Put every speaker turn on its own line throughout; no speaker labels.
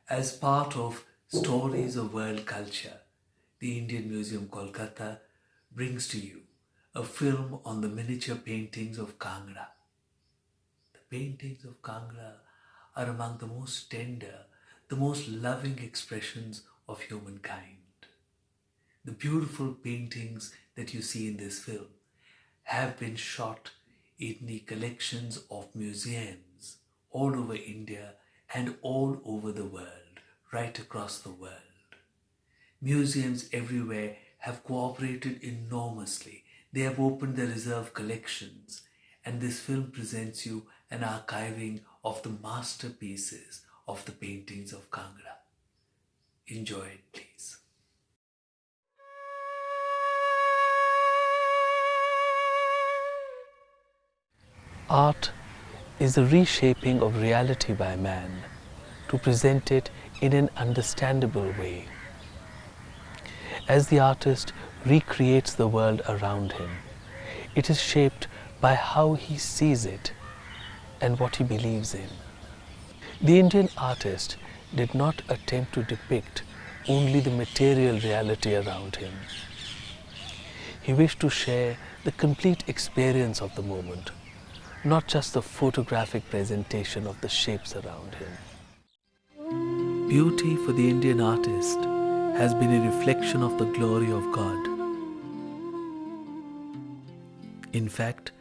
As part of Stories of World Culture, the Indian Museum Kolkata brings to you a film on the miniature paintings of Kangra. The paintings of Kangra are among the most tender, the most loving expressions of humankind. The beautiful paintings that you see in this film have been shot in the collections of museums all over India and all over the world, right across the world. Museums everywhere have cooperated enormously. They have opened their reserve collections, and this film presents you an archiving of the masterpieces of the paintings of Kangra. Enjoy it, please. Art is the reshaping of reality by man to present it in an understandable way. As the artist recreates the world around him, it is shaped by how he sees it and what he believes in. The Indian artist did not attempt to depict only the material reality around him. He wished to share the complete experience of the moment, not just the photographic presentation of the shapes around him. Beauty for the Indian artist has been a reflection of the glory of God. In fact,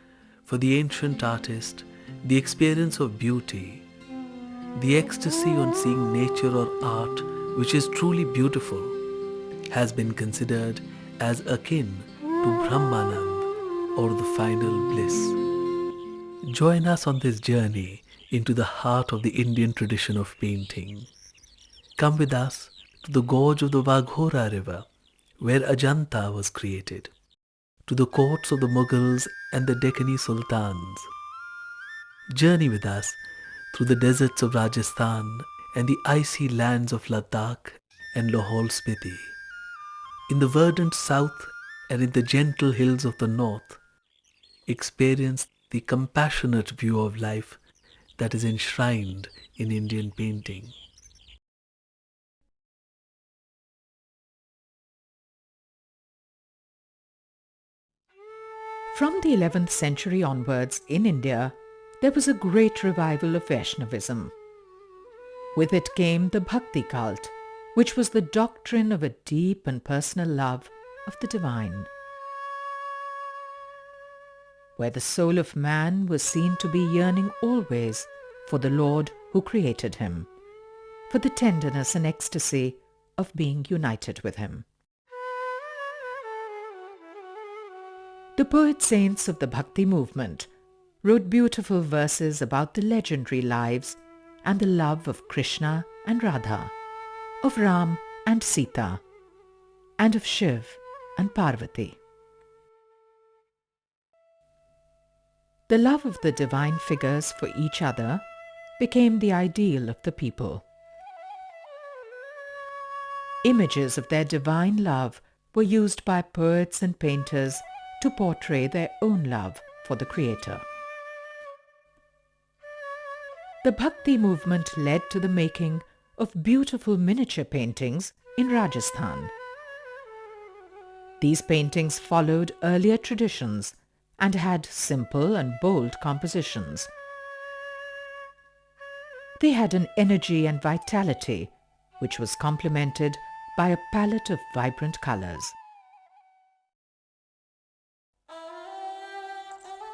for the ancient artist, the experience of beauty, the ecstasy on seeing nature or art which is truly beautiful, has been considered as akin to Brahmanand or the final bliss. Join us on this journey into the heart of the Indian tradition of painting. Come with us to the gorge of the Vaghora river, where Ajanta was created, to the courts of the Mughals and the Deccani Sultans. Journey with us through the deserts of Rajasthan and the icy lands of Ladakh and Lahaul Spiti. In the verdant south and in the gentle hills of the north, experience the compassionate view of life that is enshrined in Indian painting.
From the 11th century onwards in India, there was a great revival of Vaishnavism. With it came the Bhakti cult, which was the doctrine of a deep and personal love of the divine, where the soul of man was seen to be yearning always for the Lord who created him, for the tenderness and ecstasy of being united with him. The poet-saints of the Bhakti movement wrote beautiful verses about the legendary lives and the love of Krishna and Radha, of Ram and Sita, and of Shiv and Parvati. The love of the divine figures for each other became the ideal of the people. Images of their divine love were used by poets and painters to portray their own love for the Creator. The Bhakti movement led to the making of beautiful miniature paintings in Rajasthan. These paintings followed earlier traditions and had simple and bold compositions. They had an energy and vitality which was complemented by a palette of vibrant colors.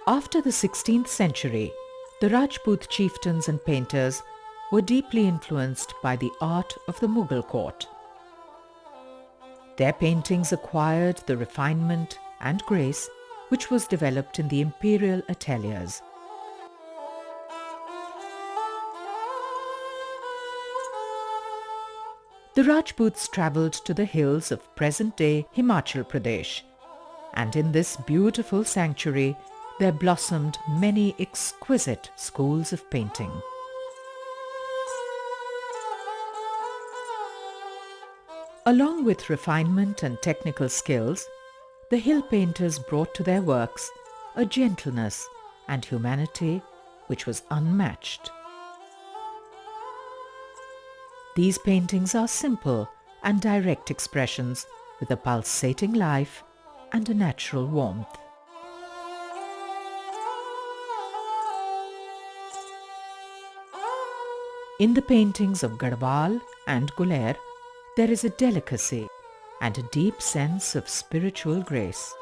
After the 16th century, the Rajput chieftains and painters were deeply influenced by the art of the Mughal court. Their paintings acquired the refinement and grace which was developed in the imperial ateliers. The Rajputs travelled to the hills of present-day Himachal Pradesh, and in this beautiful sanctuary there blossomed many exquisite schools of painting. Along with refinement and technical skills, the hill painters brought to their works a gentleness and humanity which was unmatched. These paintings are simple and direct expressions with a pulsating life and a natural warmth. In the paintings of Garhwal and Guler, there is a delicacy and a deep sense of spiritual grace.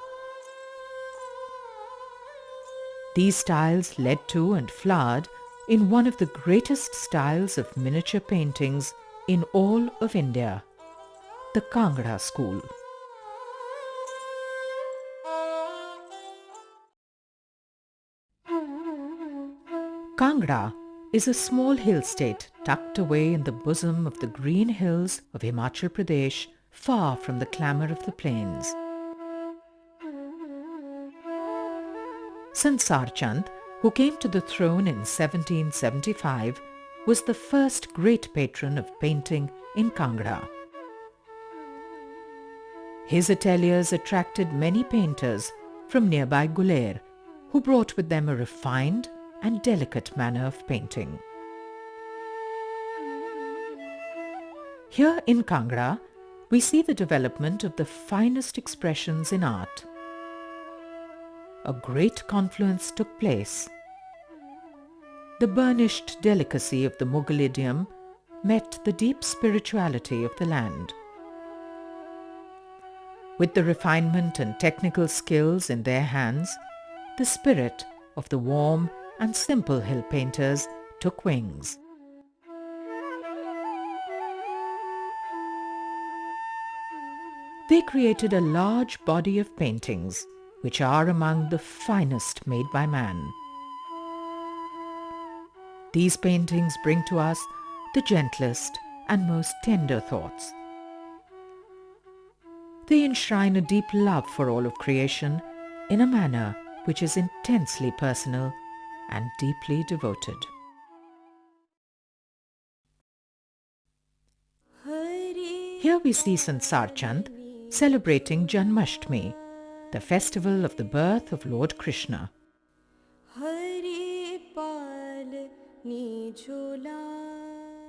These styles led to and flowered in one of the greatest styles of miniature paintings in all of India, the Kangra school. Kangra is a small hill state tucked away in the bosom of the green hills of Himachal Pradesh, far from the clamour of the plains. Sansar Chand, who came to the throne in 1775, was the first great patron of painting in Kangra. His ateliers attracted many painters from nearby Guler, who brought with them a refined and delicate manner of painting. Here in Kangra, we see the development of the finest expressions in art. A great confluence took place. The burnished delicacy of the Mughal idiom met the deep spirituality of the land. With the refinement and technical skills in their hands, the spirit of the warm and simple hill painters took wings. They created a large body of paintings, which are among the finest made by man. These paintings bring to us the gentlest and most tender thoughts. They enshrine a deep love for all of creation in a manner which is intensely personal and deeply devoted. Here we see Sansar Chand celebrating Janmashtami, the festival of the birth of Lord Krishna.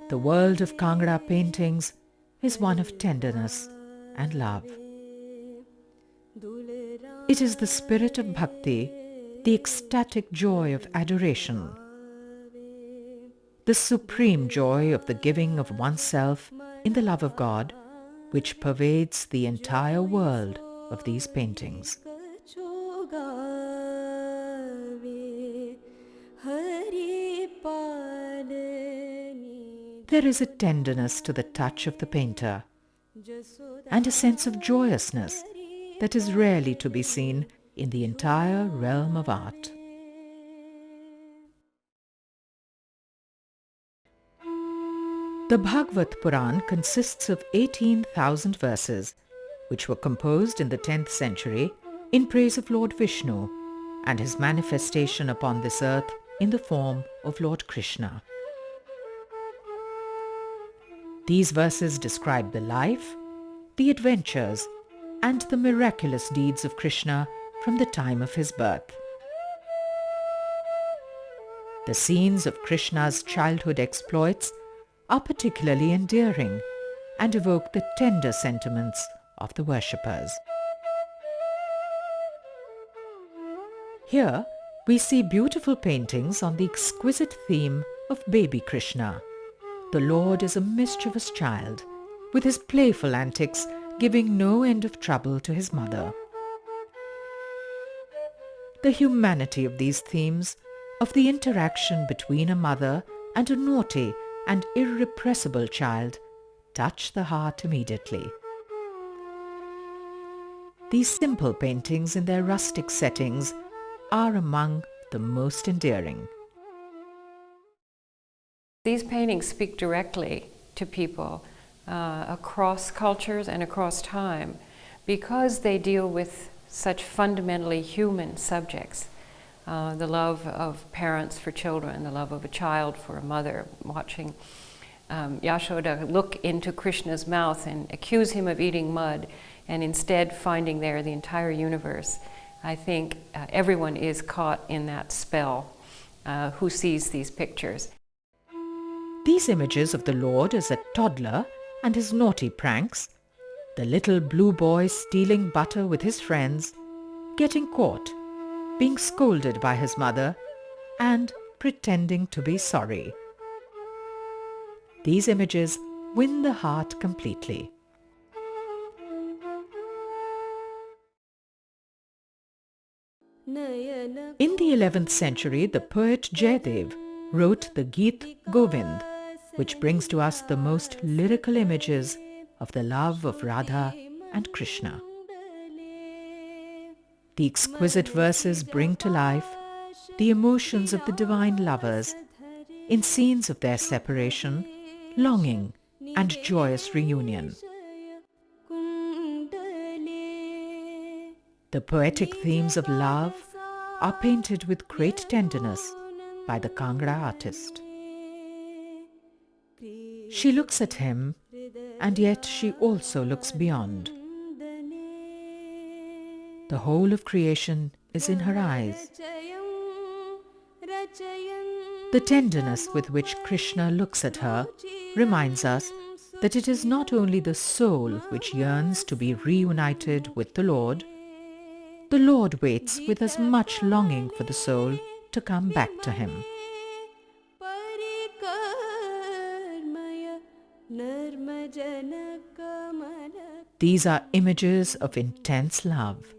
The world of Kangra paintings is one of tenderness and love. It is the spirit of bhakti, the ecstatic joy of adoration, the supreme joy of the giving of oneself in the love of God, which pervades the entire world of these paintings. There is a tenderness to the touch of the painter and a sense of joyousness that is rarely to be seen in the entire realm of art. The Bhagavad Puran consists of 18,000 verses, which were composed in the 10th century in praise of Lord Vishnu and his manifestation upon this earth in the form of Lord Krishna. These verses describe the life, the adventures, and the miraculous deeds of Krishna from the time of his birth. The scenes of Krishna's childhood exploits are particularly endearing and evoke the tender sentiments of the worshippers. Here we see beautiful paintings on the exquisite theme of baby Krishna. The Lord is a mischievous child, with his playful antics giving no end of trouble to his mother. The humanity of these themes, of the interaction between a mother and a naughty and irrepressible child, touch the heart immediately. These simple paintings in their rustic settings are among the most endearing.
These paintings speak directly to people across cultures and across time because they deal with such fundamentally human subjects. The love of parents for children, the love of a child for a mother, watching Yashoda look into Krishna's mouth and accuse him of eating mud, and instead finding there the entire universe. I think everyone is caught in that spell who sees these pictures.
These images of the Lord as a toddler and his naughty pranks, the little blue boy stealing butter with his friends, getting caught, being scolded by his mother, and pretending to be sorry. These images win the heart completely. In the 11th century, the poet Jayadev wrote the Geet Govind, which brings to us the most lyrical images of the love of Radha and Krishna. The exquisite verses bring to life the emotions of the divine lovers in scenes of their separation, longing, and joyous reunion. The poetic themes of love are painted with great tenderness by the Kangra artist. She looks at him, and yet she also looks beyond. The whole of creation is in her eyes. The tenderness with which Krishna looks at her reminds us that it is not only the soul which yearns to be reunited with the Lord waits with as much longing for the soul to come back to him. These are images of intense love.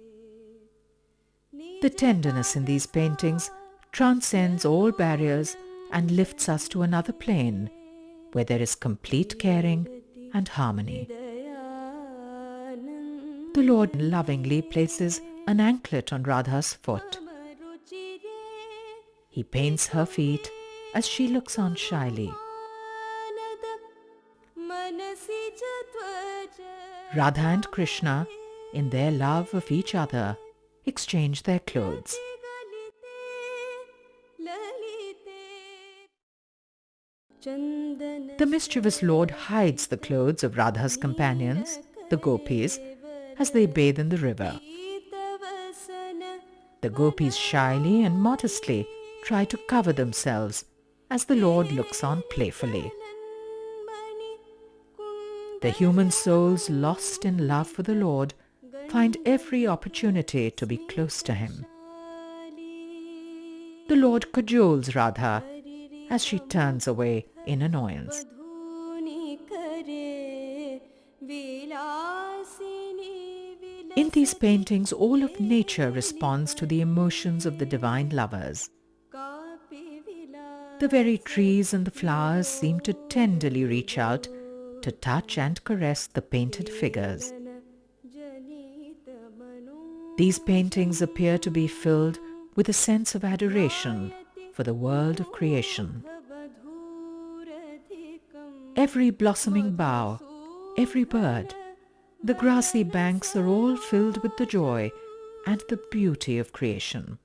The tenderness in these paintings transcends all barriers and lifts us to another plane where there is complete caring and harmony. The Lord lovingly places an anklet on Radha's foot. He paints her feet as she looks on shyly. Radha and Krishna, in their love of each other, exchange their clothes. The mischievous Lord hides the clothes of Radha's companions, the gopis, as they bathe in the river. The gopis shyly and modestly try to cover themselves as the Lord looks on playfully. The human souls lost in love for the Lord find every opportunity to be close to him. The Lord cajoles Radha as she turns away in annoyance. In these paintings, all of nature responds to the emotions of the divine lovers. The very trees and the flowers seem to tenderly reach out to touch and caress the painted figures. These paintings appear to be filled with a sense of adoration for the world of creation. Every blossoming bough, every bird, the grassy banks are all filled with the joy and the beauty of creation.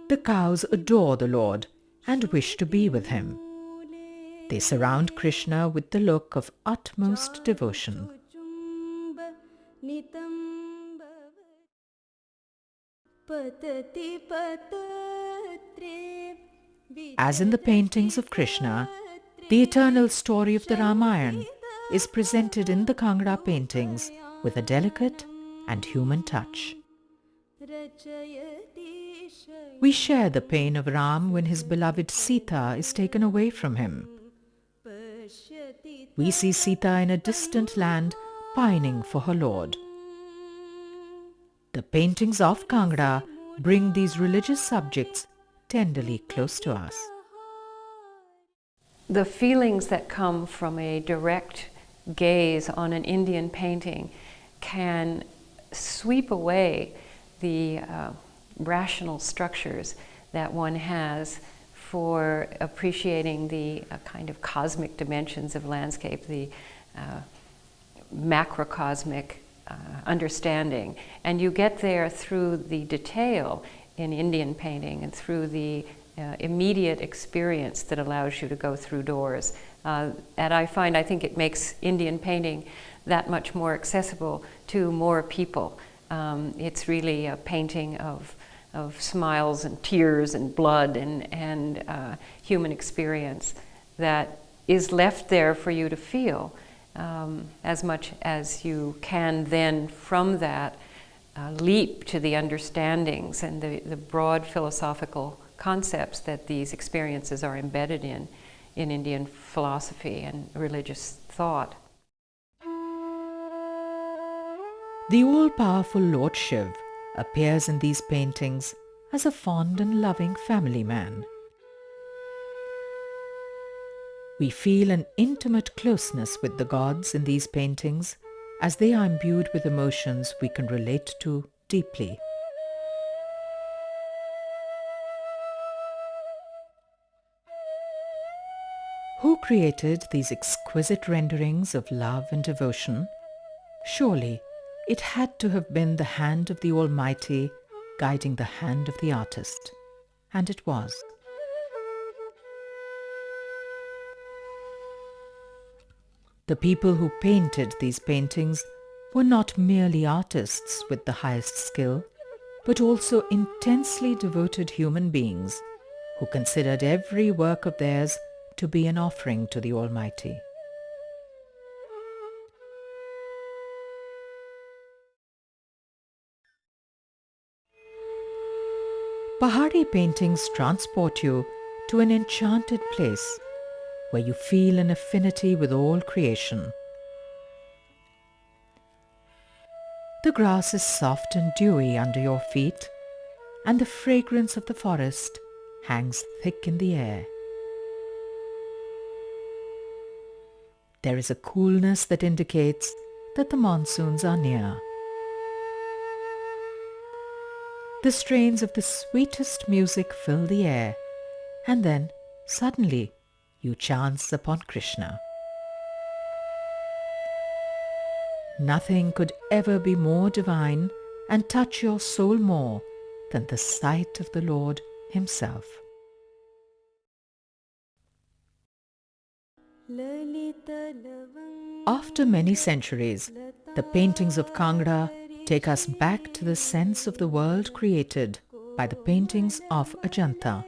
The cows adore the Lord and wish to be with him. They surround Krishna with the look of utmost devotion. As in the paintings of Krishna, the eternal story of the Ramayana is presented in the Kangra paintings with a delicate and human touch. We share the pain of Ram when his beloved Sita is taken away from him. We see Sita in a distant land pining for her Lord. The paintings of Kangra bring these religious subjects tenderly close to us.
The feelings that come from a direct gaze on an Indian painting can sweep away the rational structures that one has for appreciating the kind of cosmic dimensions of landscape, the macrocosmic understanding. And you get there through the detail in Indian painting and through the immediate experience that allows you to go through doors. And I think it makes Indian painting that much more accessible to more people It's really a painting of smiles and tears and blood and human experience that is left there for you to feel, as much as you can then from that leap to the understandings and the broad philosophical concepts that these experiences are embedded in Indian philosophy and religious thought.
The all-powerful Lord Shiv appears in these paintings as a fond and loving family man. We feel an intimate closeness with the gods in these paintings as they are imbued with emotions we can relate to deeply. Who created these exquisite renderings of love and devotion? Surely, it had to have been the hand of the Almighty guiding the hand of the artist. And it was. The people who painted these paintings were not merely artists with the highest skill, but also intensely devoted human beings who considered every work of theirs to be an offering to the Almighty. Pahari paintings transport you to an enchanted place where you feel an affinity with all creation. The grass is soft and dewy under your feet, and the fragrance of the forest hangs thick in the air. There is a coolness that indicates that the monsoons are near. The strains of the sweetest music fill the air, and then, suddenly, you chance upon Krishna. Nothing could ever be more divine and touch your soul more than the sight of the Lord Himself. After many centuries, the paintings of Kangra take us back to the sense of the world created by the paintings of Ajanta.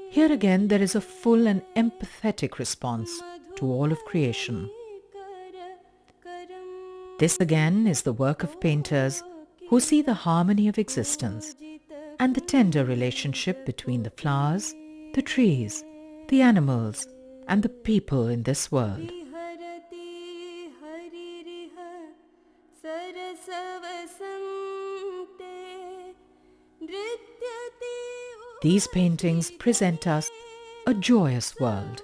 Here again there is a full and empathetic response to all of creation. This again is the work of painters who see the harmony of existence and the tender relationship between the flowers, the trees, the animals, and the people in this world. These paintings present us a joyous world.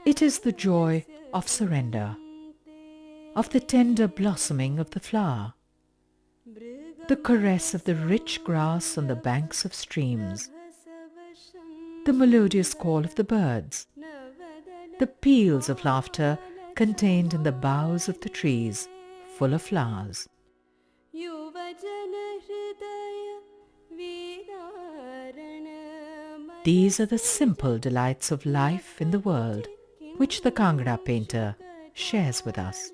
It is the joy of surrender, of the tender blossoming of the flower, the caress of the rich grass on the banks of streams, the melodious call of the birds, the peals of laughter contained in the boughs of the trees full of flowers. These are the simple delights of life in the world which the Kangra painter shares with us.